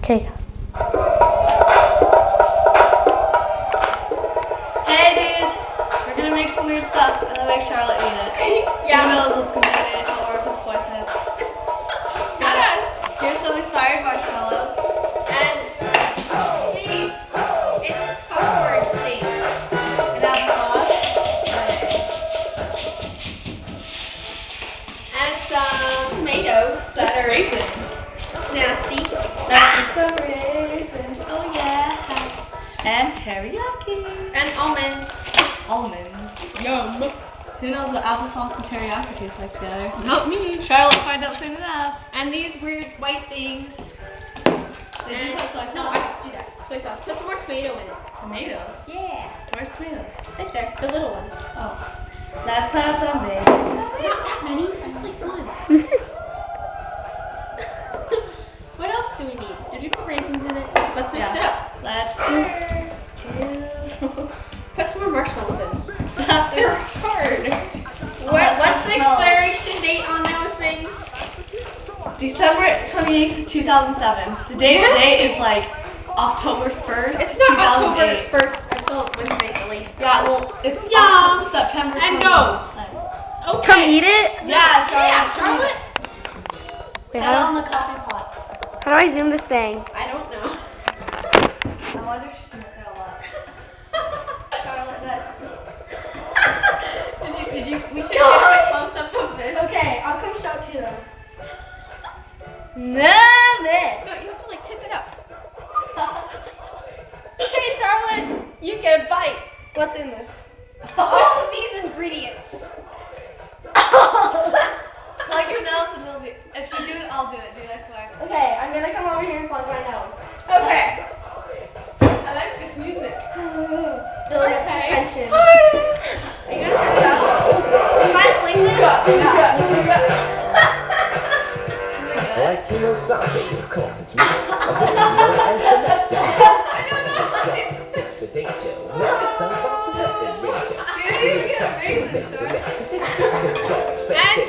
Okay. Hey dudes, we're gonna make some weird stuff and then make Charlotte eat it. Yeah. Who knows what's gonna be in it or if it's poisonous. Here's some expired marshmallows. And see, it's popcorn thing. And applesauce. And some tomatoes that are Raisins. nasty. That's some raisins. Oh yeah. And teriyaki. And almonds. Almonds. Yum. Who knows what applesauce and teriyaki taste like together? Not me. Charlotte will find out soon enough. And these weird white things. Did you put soy No, sauce? I didn't do that. Soy sauce. Put some more tomato in it. Tomatoes. Yeah. Where's tomatoes? Right there. The little ones. Oh. Let's have some big. Not that many. That's like one. What else do we need? Did you put raisins in it? Let's mix it up. Let's Put some more marshmallows in. They're hard. What's the expiration date on those things? December 28th, 2007. The date today is like October 1st, It's not October 2008. 1st until Wednesday at least. Yeah, well, it's Yum. September 28th. And go. Okay. Come eat it? Yeah, Charlotte. Yeah, Charlotte. Wait, Put it on how, the coffee pot. how do I zoom this thing? I don't know. I wonder if she's gonna say a lot. Charlotte, We should get a close up of this. Okay, I'll come show it to them. Love it. No, you have to like tip it up. Okay, Charlotte, you get a bite. What's in this? All of these ingredients. Plug your nose and it'll be. If you do it, I'll do it, dude. I swear. Okay, I'm gonna come over here and plug my nose. Okay. I like this music. Building Okay. tension. Are you gonna turn it up? Am I playing this? Like you know something, of course it's me. The date show. And